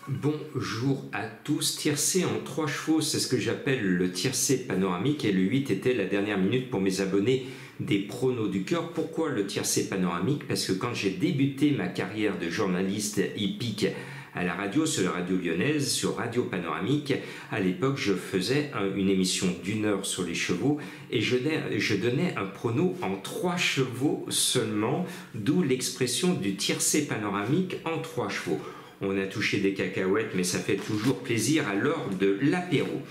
Bonjour à tous. Tiercé en 3 chevaux, c'est ce que j'appelle le tiercé panoramique, et le 8 était la dernière minute pour mes abonnés des pronos du cœur. Pourquoi le tiercé panoramique? Parce que quand j'ai débuté ma carrière de journaliste hippique à la radio, sur la radio lyonnaise, sur Radio Panoramique, à l'époque je faisais une émission d'1 heure sur les chevaux et je donnais un prono en 3 chevaux seulement, d'où l'expression du tiercé panoramique en 3 chevaux. On a touché des cacahuètes, mais ça fait toujours plaisir à l'heure de l'apéro.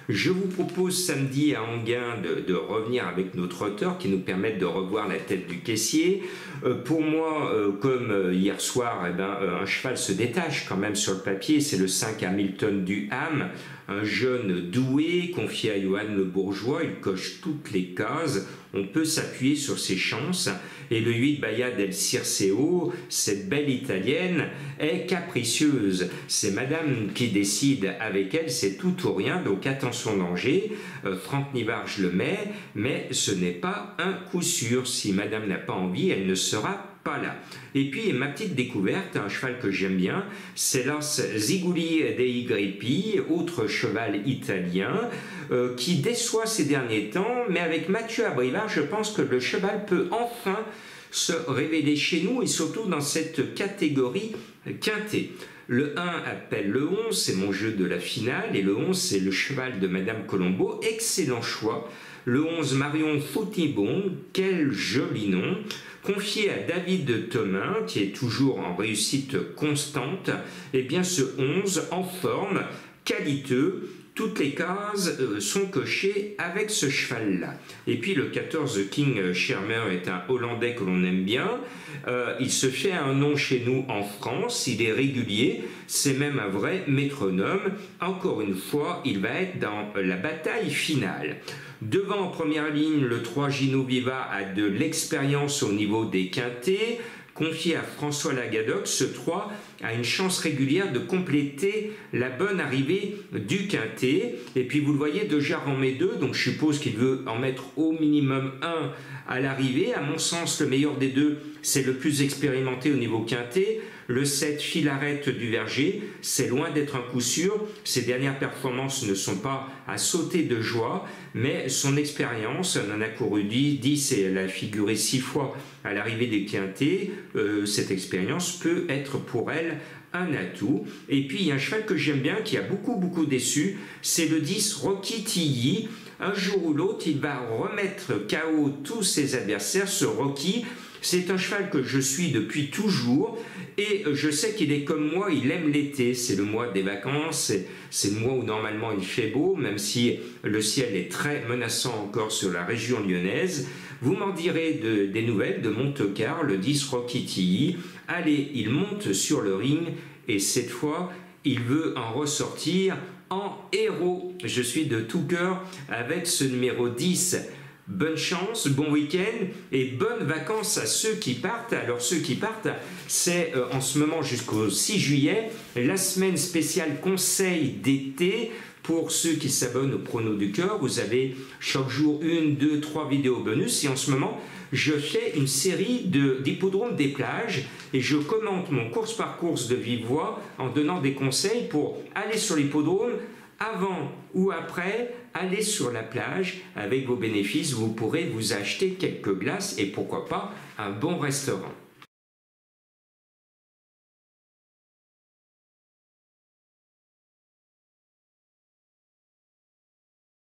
Je vous propose samedi à Enghien de revenir avec nos trotteurs qui nous permettent de revoir la tête du caissier. Pour moi, comme hier soir, un cheval se détache quand même sur le papier. C'est le 5 Hamilton du Ham, un jeune doué confié à Johan Le Bourgeois. Il coche toutes les cases. On peut s'appuyer sur ses chances. Et le 8 Baia del Circeo, cette belle italienne, est capricieuse. C'est madame qui décide avec elle, c'est tout ou rien, donc attention danger. Franck Nivarge le met, mais ce n'est pas un coup sûr. Si madame n'a pas envie, elle ne sera pas là. Et puis ma petite découverte, un cheval que j'aime bien, c'est Los Ziguli dei Grippi, autre cheval italien, qui déçoit ces derniers temps, mais avec Mathieu Abrivard, je pense que le cheval peut enfin se révéler chez nous, et surtout dans cette catégorie quintée. Le 1 appelle le 11, c'est mon jeu de la finale, et le 11 c'est le cheval de Madame Colombo, excellent choix. Le 11 Marion Foutibon, quel joli nom, confié à David Thomin, qui est toujours en réussite constante. Et bien ce 11 en forme, qualiteux, toutes les cases sont cochées avec ce cheval-là. Et puis le 14 King Shermer est un Hollandais que l'on aime bien. Il se fait un nom chez nous en France, il est régulier, c'est même un vrai métronome. Encore une fois, il va être dans la bataille finale. Devant en première ligne, le 3 Gino Viva a de l'expérience au niveau des quintés. Confié à François Lagadoc, ce 3 a une chance régulière de compléter la bonne arrivée du quintet. Et puis vous le voyez, De Jard en met 2, donc je suppose qu'il veut en mettre au minimum 1 à l'arrivée. À mon sens, le meilleur des deux, c'est le plus expérimenté au niveau quintet. Le 7 Filarette du Verger, c'est loin d'être un coup sûr. Ses dernières performances ne sont pas à sauter de joie, mais son expérience, on en a couru 10 et elle a figuré 6 fois à l'arrivée des quintets. Cette expérience peut être pour elle un atout. Et puis il y a un cheval que j'aime bien, qui a beaucoup déçu, c'est le 10 Rocky Tilly. Un jour ou l'autre, il va remettre KO tous ses adversaires. Ce Rocky, c'est un cheval que je suis depuis toujours, et je sais qu'il est comme moi, il aime l'été. C'est le mois des vacances, c'est le mois où normalement il fait beau, même si le ciel est très menaçant encore sur la région lyonnaise. Vous m'en direz des nouvelles de Montecar, le 10 Rocky Tilly. Allez, il monte sur le ring, et cette fois, il veut en ressortir en héros. Je suis de tout cœur avec ce numéro 10. Bonne chance, bon week-end et bonnes vacances à ceux qui partent. Alors ceux qui partent, c'est en ce moment jusqu'au 6 juillet, la semaine spéciale conseil d'été. Pour ceux qui s'abonnent au prono du cœur, vous avez chaque jour 1, 2, 3 vidéos bonus. Et en ce moment, je fais une série d'hippodromes des plages et je commente mon course par course de vive voix en donnant des conseils pour aller sur l'hippodrome avant ou après, aller sur la plage. Avec vos bénéfices, vous pourrez vous acheter quelques glaces et pourquoi pas un bon restaurant.